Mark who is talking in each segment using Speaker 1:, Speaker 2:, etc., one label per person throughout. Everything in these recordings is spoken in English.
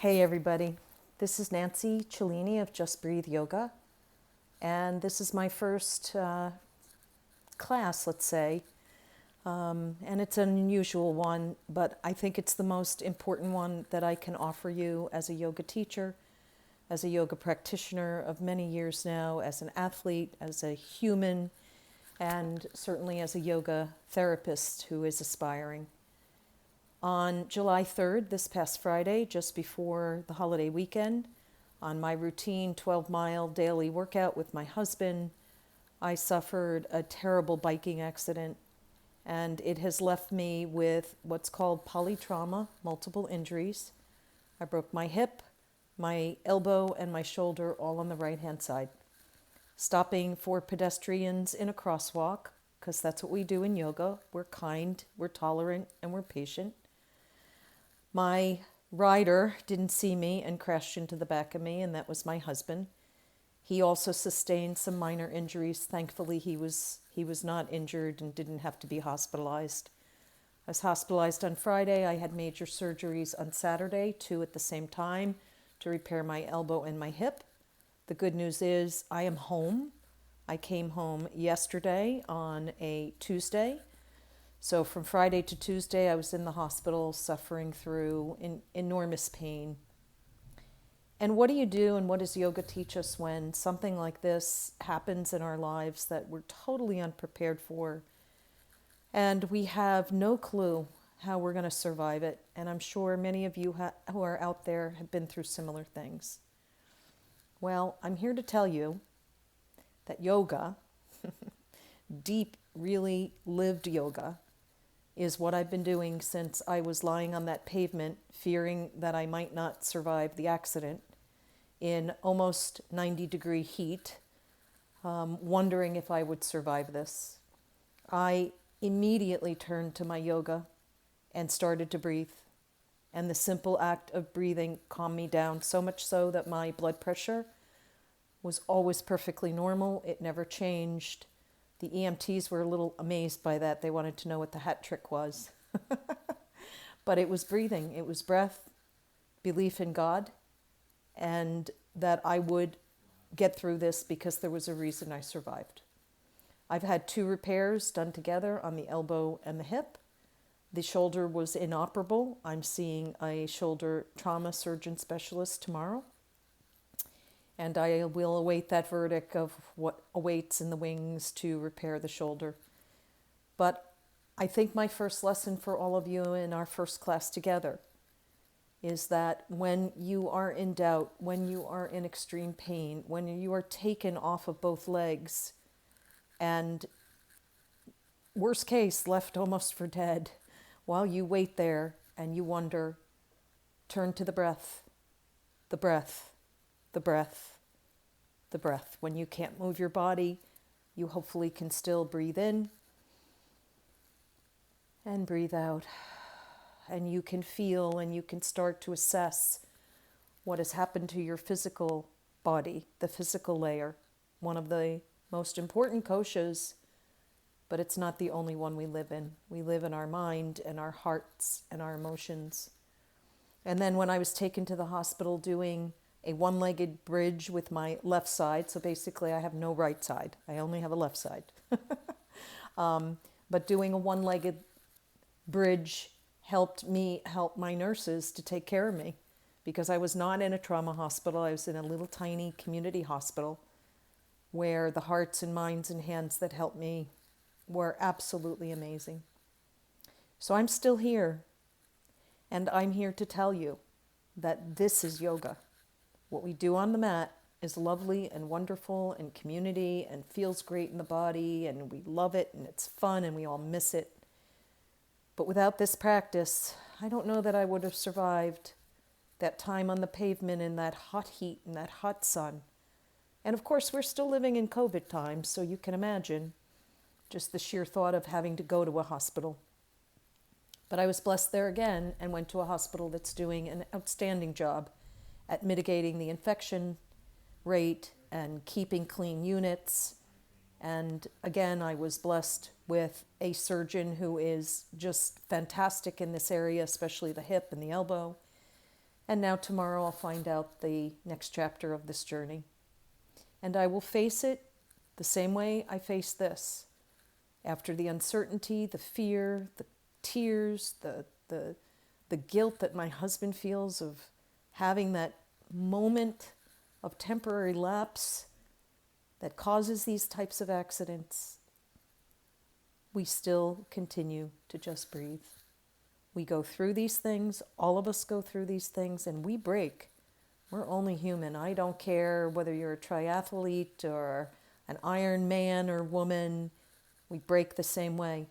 Speaker 1: Hey everybody, this is Nancie Celini of Just Breathe Yoga, and this is my first class, let's say, and it's an unusual one, but I think it's the most important one that I can offer you as a yoga teacher, as a yoga practitioner of many years now, as an athlete, as a human, and certainly as a yoga therapist who is aspiring. On July 3rd, this past Friday, just before the holiday weekend, on my routine 12-mile daily workout with my husband, I suffered a terrible biking accident, and it has left me with what's called polytrauma, multiple injuries. I broke my hip, my elbow, and my shoulder all on the right-hand side. Stopping for pedestrians in a crosswalk, because that's what we do in yoga. We're kind, we're tolerant, and we're patient. My rider didn't see me and crashed into the back of me, and that was my husband. He also sustained some minor injuries. Thankfully, he was not injured and didn't have to be hospitalized. I was hospitalized on Friday. I had major surgeries on Saturday, 2 at the same time, to repair my elbow and my hip. The good news is I am home. I came home yesterday on a Tuesday. So from Friday to Tuesday, I was in the hospital suffering through enormous pain. And what do you do and what does yoga teach us when something like this happens in our lives that we're totally unprepared for? And we have no clue how we're going to survive it. And I'm sure many of you who are out there have been through similar things. Well, I'm here to tell you that yoga, deep, really lived yoga, is what I've been doing since I was lying on that pavement, fearing that I might not survive the accident in almost 90-degree heat, wondering if I would survive this. I immediately turned to my yoga and started to breathe. And the simple act of breathing calmed me down, so much so that my blood pressure was always perfectly normal. It never changed. The EMTs were a little amazed by that. They wanted to know what the hat trick was. But it was breathing. It was breath, belief in God, and that I would get through this because there was a reason I survived. I've had 2 repairs done together on the elbow and the hip. The shoulder was inoperable. I'm seeing a shoulder trauma surgeon specialist tomorrow. And I will await that verdict of what awaits in the wings to repair the shoulder. But I think my first lesson for all of you in our first class together is that when you are in doubt, when you are in extreme pain, when you are taken off of both legs, and worst case, left almost for dead, while you wait there and you wonder, turn to the breath, the breath, the breath, the breath. When you can't move your body, you hopefully can still breathe in and breathe out. And you can feel and you can start to assess what has happened to your physical body, the physical layer, one of the most important koshas, but it's not the only one we live in. We live in our mind and our hearts and our emotions. And then when I was taken to the hospital doing a one-legged bridge with my left side, so basically I have no right side. I only have a left side. But doing a one-legged bridge helped me help my nurses to take care of me because I was not in a trauma hospital. I was in a little tiny community hospital where the hearts and minds and hands that helped me were absolutely amazing. So I'm still here, and I'm here to tell you that this is yoga. What we do on the mat is lovely and wonderful and community and feels great in the body, and we love it and it's fun and we all miss it. But without this practice, I don't know that I would have survived that time on the pavement in that hot heat and that hot sun. And of course, we're still living in COVID times, so you can imagine just the sheer thought of having to go to a hospital. But I was blessed there again and went to a hospital that's doing an outstanding job at mitigating the infection rate and keeping clean units. And again, I was blessed with a surgeon who is just fantastic in this area, especially the hip and the elbow. And now tomorrow I'll find out the next chapter of this journey. And I will face it the same way I face this. After the uncertainty, the fear, the tears, the guilt that my husband feels of having that moment of temporary lapse that causes these types of accidents, we still continue to just breathe. We go through these things, all of us go through these things, and we break. We're only human. I don't care whether you're a triathlete or an Iron Man or woman, we break the same way.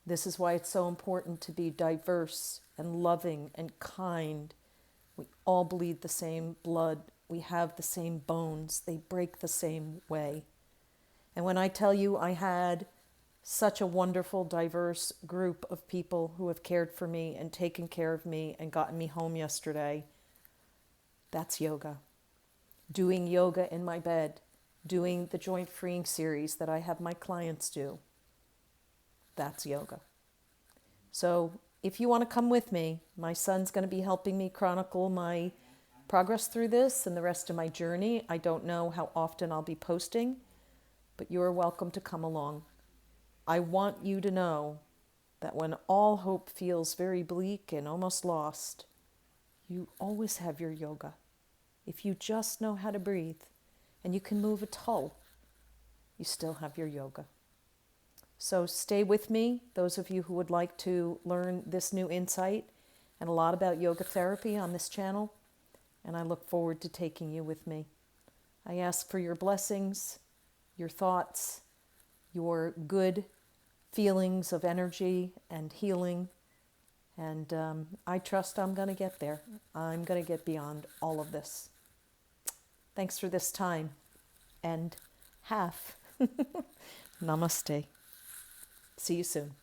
Speaker 1: This is why it's so important to be diverse and loving and kind. We all bleed the same blood. We have the same bones. They break the same way. And when I tell you I had such a wonderful, diverse group of people who have cared for me and taken care of me and gotten me home yesterday, that's yoga. Doing yoga in my bed, doing the joint freeing series that I have my clients do, that's yoga. So if you want to come with me, my son's going to be helping me chronicle my progress through this and the rest of my journey. I don't know how often I'll be posting, but you're welcome to come along. I want you to know that when all hope feels very bleak and almost lost, you always have your yoga. If you just know how to breathe and you can move a toe, you still have your yoga. So stay with me, those of you who would like to learn this new insight and a lot about yoga therapy on this channel, and I look forward to taking you with me. I ask for your blessings, your thoughts, your good feelings of energy and healing, and I trust I'm going to get there. I'm going to get beyond all of this. Thanks for this time, and half. Namaste. See you soon.